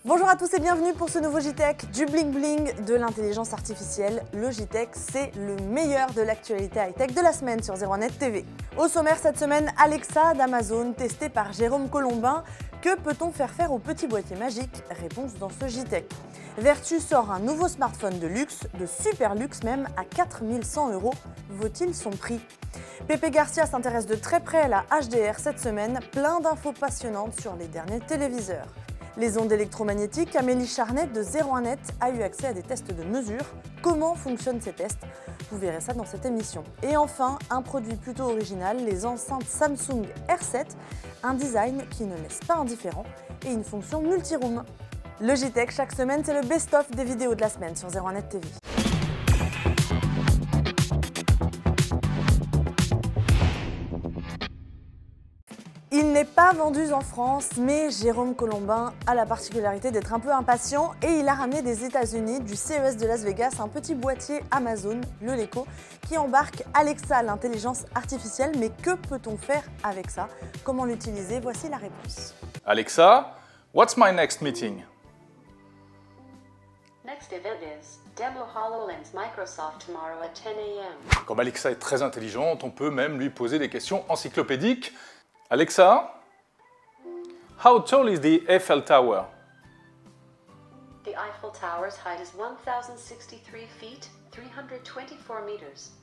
Bonjour à tous et bienvenue pour ce nouveau JTech, du bling bling de l'intelligence artificielle. Le JTech, c'est le meilleur de l'actualité high-tech de la semaine sur 01net TV. Au sommaire cette semaine, Alexa d'Amazon, testé par Jérôme Colombin. Que peut-on faire au petit boîtier magique? Réponse dans ce JTech. Vertu sort un nouveau smartphone de luxe, de super luxe même, à 4100 €. Vaut-il son prix? Pepe Garcia s'intéresse de très près à la HDR cette semaine, plein d'infos passionnantes sur les derniers téléviseurs. Les ondes électromagnétiques, Amélie Charnet de 01net a eu accès à des tests de mesure. Comment fonctionnent ces tests? Vous verrez ça dans cette émission. Et enfin, un produit plutôt original, les enceintes Samsung R7, un design qui ne laisse pas indifférent et une fonction multi-room. Le JTech, chaque semaine, c'est le best-of des vidéos de la semaine sur 01net TV. Il n'est pas vendu en France, mais Jérôme Colombin a la particularité d'être un peu impatient et il a ramené des États-Unis, du CES de Las Vegas, un petit boîtier Amazon, le Leko, qui embarque Alexa, l'intelligence artificielle. Mais que peut-on faire avec ça? Comment l'utiliser? Voici la réponse. Alexa, what's my next meeting? Next event is Demo HoloLens Microsoft tomorrow at 10 a.m. Comme Alexa est très intelligente, on peut même lui poser des questions encyclopédiques. Alexa, how tall is the Eiffel Tower? The Eiffel Tower's height is 1,063 feet, 324 meters.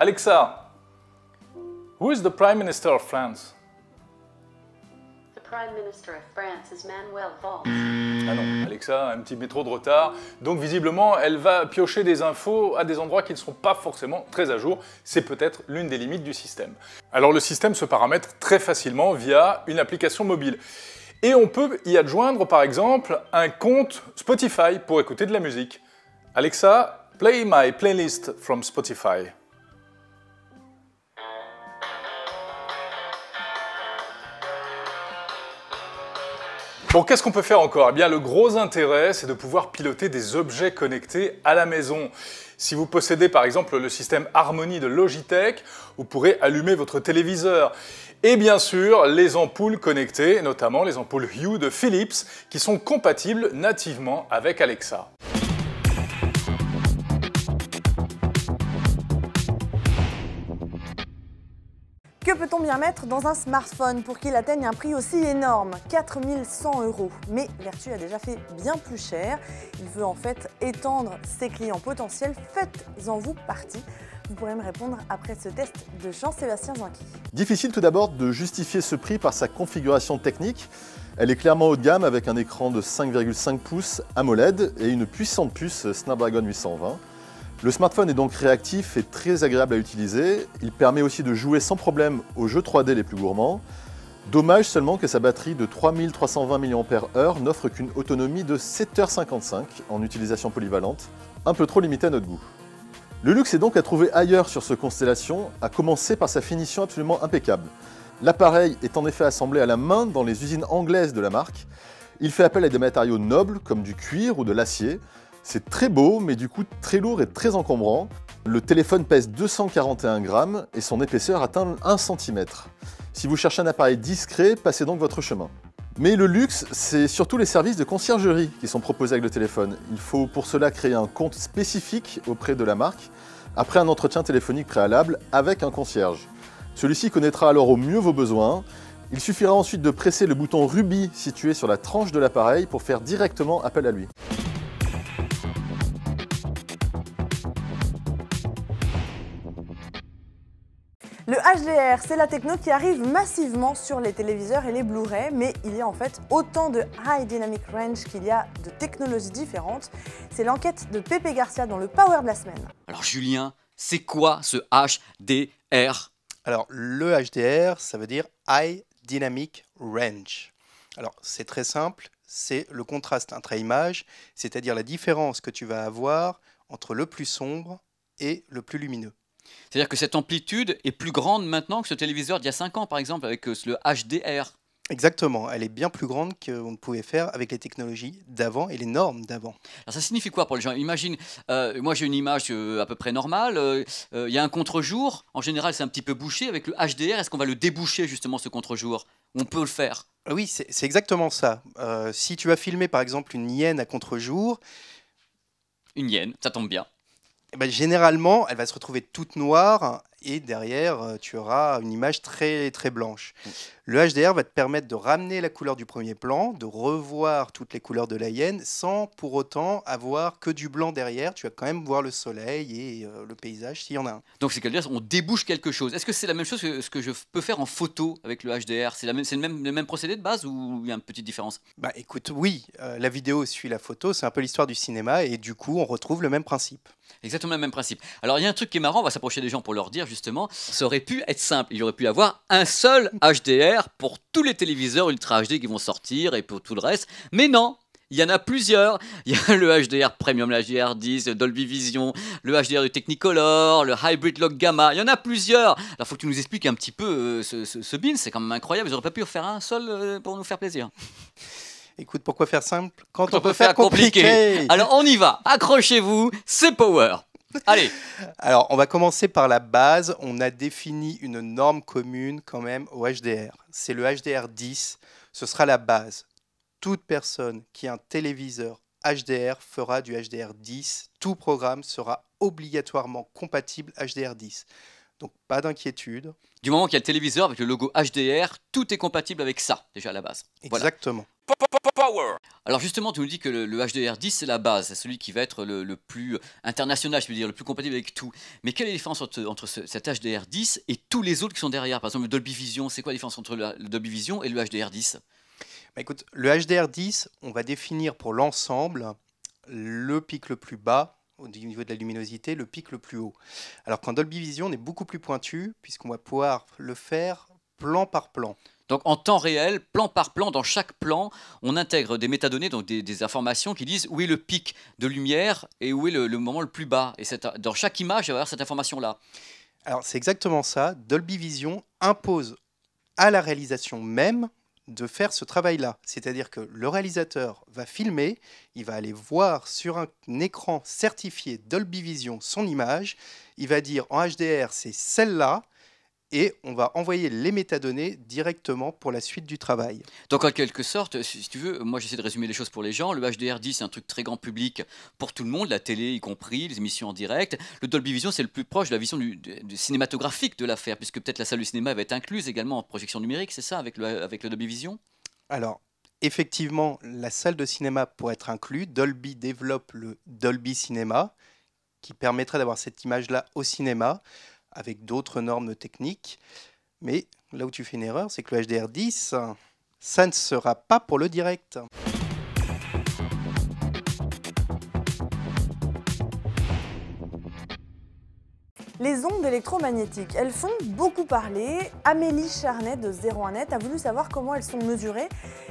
Alexa, who is the Prime Minister of France? The Prime Minister of France is Manuel Valls. Ah non, Alexa a un petit métro de retard, donc visiblement elle va piocher des infos à des endroits qui ne sont pas forcément très à jour. C'est peut-être l'une des limites du système. Alors le système se paramètre très facilement via une application mobile. Et on peut y adjoindre par exemple un compte Spotify pour écouter de la musique. Alexa, play my playlist from Spotify. Bon, qu'est-ce qu'on peut faire encore? Eh bien, le gros intérêt, c'est de pouvoir piloter des objets connectés à la maison. Si vous possédez par exemple le système Harmony de Logitech, vous pourrez allumer votre téléviseur. Et bien sûr, les ampoules connectées, notamment les ampoules Hue de Philips, qui sont compatibles nativement avec Alexa. Que peut-on bien mettre dans un smartphone pour qu'il atteigne un prix aussi énorme? 4100 €. Mais Vertu a déjà fait bien plus cher. Il veut en fait étendre ses clients potentiels. Faites-en vous partie. Vous pourrez me répondre après ce test de Jean-Sébastien Zinki. Difficile tout d'abord de justifier ce prix par sa configuration technique. Elle est clairement haut de gamme avec un écran de 5,5 pouces AMOLED et une puissante puce Snapdragon 820. Le smartphone est donc réactif et très agréable à utiliser. Il permet aussi de jouer sans problème aux jeux 3D les plus gourmands. Dommage seulement que sa batterie de 3320 mAh n'offre qu'une autonomie de 7h55 en utilisation polyvalente, un peu trop limitée à notre goût. Le luxe est donc à trouver ailleurs sur ce Constellation, à commencer par sa finition absolument impeccable. L'appareil est en effet assemblé à la main dans les usines anglaises de la marque. Il fait appel à des matériaux nobles comme du cuir ou de l'acier. C'est très beau, mais du coup très lourd et très encombrant. Le téléphone pèse 241 grammes et son épaisseur atteint 1 cm. Si vous cherchez un appareil discret, passez donc votre chemin. Mais le luxe, c'est surtout les services de conciergerie qui sont proposés avec le téléphone. Il faut pour cela créer un compte spécifique auprès de la marque, après un entretien téléphonique préalable avec un concierge. Celui-ci connaîtra alors au mieux vos besoins. Il suffira ensuite de presser le bouton rubis situé sur la tranche de l'appareil pour faire directement appel à lui. Le HDR, c'est la techno qui arrive massivement sur les téléviseurs et les Blu-ray, mais il y a en fait autant de High Dynamic Range qu'il y a de technologies différentes. C'est l'enquête de Pepe Garcia dans le Power de la semaine. Alors Julien, c'est quoi ce HDR? Alors le HDR, ça veut dire High Dynamic Range. Alors c'est très simple, c'est le contraste intra-image, c'est-à-dire la différence que tu vas avoir entre le plus sombre et le plus lumineux. C'est-à-dire que cette amplitude est plus grande maintenant que ce téléviseur d'il y a 5 ans, par exemple, avec le HDR. Exactement, elle est bien plus grande qu'on ne pouvait faire avec les technologies d'avant et les normes d'avant. Alors ça signifie quoi pour les gens? Imagine, moi j'ai une image à peu près normale, il y a un contre-jour, en général c'est un petit peu bouché, avec le HDR, est-ce qu'on va le déboucher justement ce contre-jour? On peut le faire? Oui, c'est exactement ça. Si tu vas filmer par exemple une hyène à contre-jour, Une hyène, ça tombe bien. eh ben, généralement, elle va se retrouver toute noire et derrière, tu auras une image très, très blanche. Le HDR va te permettre de ramener la couleur du premier plan, de revoir toutes les couleurs de la hyène sans pour autant avoir que du blanc derrière. Tu vas quand même voir le soleil et le paysage s'il y en a un. Donc c'est quelque chose, on débouche quelque chose. Est-ce que c'est la même chose que ce que je peux faire en photo avec le HDR? C'est le même procédé de base ou il y a une petite différence? Bah écoute, oui, la vidéo suit la photo, c'est un peu l'histoire du cinéma et du coup on retrouve le même principe. Exactement le même principe. Alors il y a un truc qui est marrant, on va s'approcher des gens pour leur dire justement, ça aurait pu être simple. Il aurait pu y avoir un seul HDR pour tous les téléviseurs Ultra HD qui vont sortir et pour tout le reste. Mais non, il y en a plusieurs. Il y a le HDR Premium, le HDR 10, le Dolby Vision, le HDR du Technicolor, le Hybrid Log Gamma. Il y en a plusieurs. Alors il faut que tu nous expliques un petit peu ce bin, c'est quand même incroyable. Ils n'auraient pas pu en faire un seul pour nous faire plaisir. Écoute, pourquoi faire simple quand on peut faire compliqué? Alors on y va, accrochez-vous, c'est Power. Allez. Alors, on va commencer par la base. On a défini une norme commune quand même au HDR. C'est le HDR 10. Ce sera la base. Toute personne qui a un téléviseur HDR fera du HDR 10. Tout programme sera obligatoirement compatible HDR 10. Donc, pas d'inquiétude. Du moment qu'il y a le téléviseur avec le logo HDR, tout est compatible avec ça, déjà à la base. Exactement. Power. Alors justement, tu nous dis que le HDR10 c'est la base, c'est celui qui va être le plus international, je veux dire, le plus compatible avec tout. Mais quelle est la différence entre cet HDR10 et tous les autres qui sont derrière? Par exemple, le Dolby Vision, c'est quoi la différence entre le Dolby Vision et le HDR10? Bah, écoute, le HDR10, on va définir pour l'ensemble le pic le plus bas au niveau de la luminosité, le pic le plus haut. Alors qu'en Dolby Vision, on est beaucoup plus pointu puisqu'on va pouvoir le faire plan par plan. Donc en temps réel, plan par plan, dans chaque plan, on intègre des métadonnées, donc des informations qui disent où est le pic de lumière et où est le moment le plus bas. Et dans chaque image, il va y avoir cette information-là. Alors c'est exactement ça. Dolby Vision impose à la réalisation même de faire ce travail-là. C'est-à-dire que le réalisateur va filmer, il va aller voir sur un écran certifié Dolby Vision son image, il va dire en HDR c'est celle-là, et on va envoyer les métadonnées directement pour la suite du travail. Donc en quelque sorte, si tu veux, moi j'essaie de résumer les choses pour les gens. Le HDR10 c'est un truc très grand public pour tout le monde, la télé y compris, les émissions en direct. Le Dolby Vision c'est le plus proche de la vision du cinématographique de l'affaire, puisque peut-être la salle du cinéma va être incluse également en projection numérique, c'est ça, avec le Dolby Vision? Alors, effectivement, la salle de cinéma pourrait être inclue. Dolby développe le Dolby Cinema, qui permettrait d'avoir cette image-là au cinéma, avec d'autres normes techniques. Mais là où tu fais une erreur, c'est que le HDR10, ça ne sera pas pour le direct. Les ondes électromagnétiques, elles font beaucoup parler. Amélie Charnet de 01net a voulu savoir comment elles sont mesurées,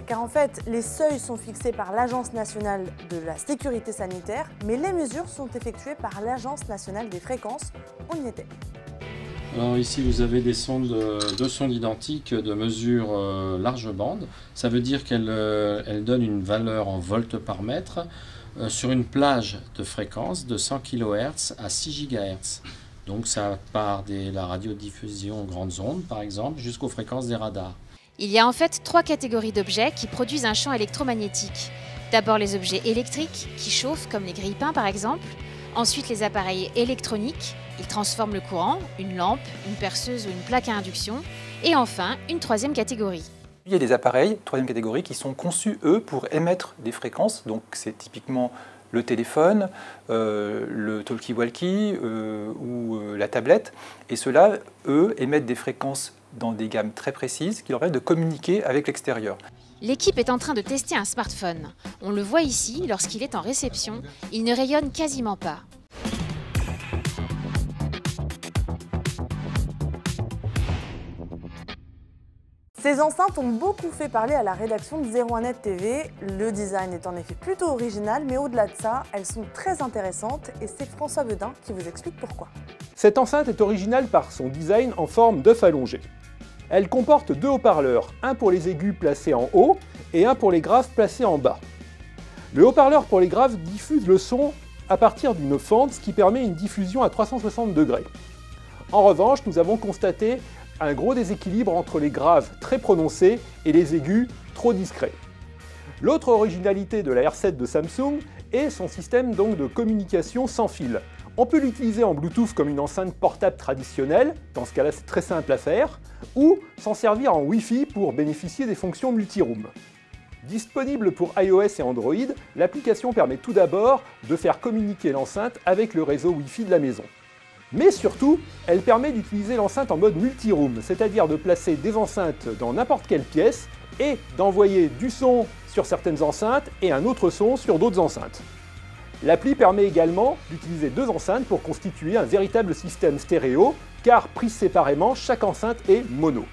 car en fait, les seuils sont fixés par l'Agence nationale de la sécurité sanitaire, mais les mesures sont effectuées par l'Agence nationale des fréquences. On y était. Alors ici vous avez des sondes, deux sondes identiques de mesure large bande. Ça veut dire qu'elles donnent une valeur en volts par mètre sur une plage de fréquence de 100 kHz à 6 GHz. Donc ça part de la radiodiffusion grandes ondes par exemple jusqu'aux fréquences des radars. Il y a en fait 3 catégories d'objets qui produisent un champ électromagnétique. D'abord les objets électriques qui chauffent comme les grille-pains par exemple. Ensuite les appareils électroniques. Ils transforment le courant, une lampe, une perceuse ou une plaque à induction. Et enfin, une 3e catégorie. Il y a des appareils, 3e catégorie, qui sont conçus, eux, pour émettre des fréquences. Donc c'est typiquement le téléphone, le talkie-walkie ou la tablette. Et ceux-là, eux, émettent des fréquences dans des gammes très précises qui leur permettent de communiquer avec l'extérieur. L'équipe est en train de tester un smartphone. On le voit ici, lorsqu'il est en réception, il ne rayonne quasiment pas. Ces enceintes ont beaucoup fait parler à la rédaction de 01net TV. Le design est en effet plutôt original, mais au-delà de ça, elles sont très intéressantes et c'est François Bedin qui vous explique pourquoi. Cette enceinte est originale par son design en forme d'œuf allongé. Elle comporte 2 haut-parleurs, un pour les aigus placés en haut et un pour les graves placés en bas. Le haut-parleur pour les graves diffuse le son à partir d'une fente, ce qui permet une diffusion à 360 degrés. En revanche, nous avons constaté un gros déséquilibre entre les graves très prononcés et les aigus trop discrets. L'autre originalité de la R7 de Samsung est son système donc de communication sans fil. On peut l'utiliser en Bluetooth comme une enceinte portable traditionnelle, dans ce cas-là c'est très simple à faire, ou s'en servir en Wi-Fi pour bénéficier des fonctions multiroom. Disponible pour iOS et Android, l'application permet tout d'abord de faire communiquer l'enceinte avec le réseau Wi-Fi de la maison. Mais surtout, elle permet d'utiliser l'enceinte en mode multiroom, c'est-à-dire de placer des enceintes dans n'importe quelle pièce et d'envoyer du son sur certaines enceintes et un autre son sur d'autres enceintes. L'appli permet également d'utiliser deux enceintes pour constituer un véritable système stéréo, car prises séparément, chaque enceinte est mono.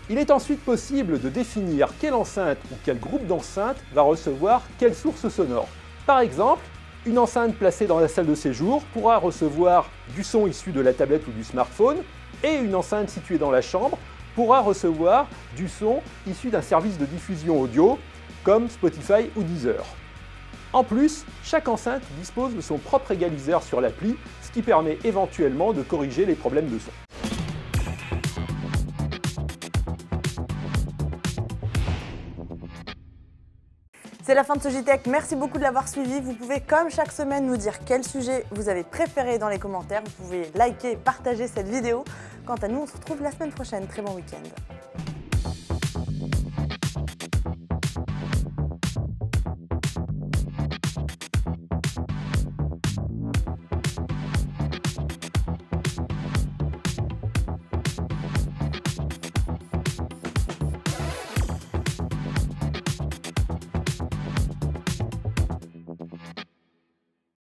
Il est ensuite possible de définir quelle enceinte ou quel groupe d'enceintes va recevoir quelle source sonore. Par exemple, une enceinte placée dans la salle de séjour pourra recevoir du son issu de la tablette ou du smartphone, et une enceinte située dans la chambre pourra recevoir du son issu d'un service de diffusion audio comme Spotify ou Deezer. En plus, chaque enceinte dispose de son propre égaliseur sur l'appli, ce qui permet éventuellement de corriger les problèmes de son. C'est la fin de ce JTech, merci beaucoup de l'avoir suivi. Vous pouvez comme chaque semaine nous dire quel sujet vous avez préféré dans les commentaires. Vous pouvez liker et partager cette vidéo. Quant à nous, on se retrouve la semaine prochaine. Très bon week-end.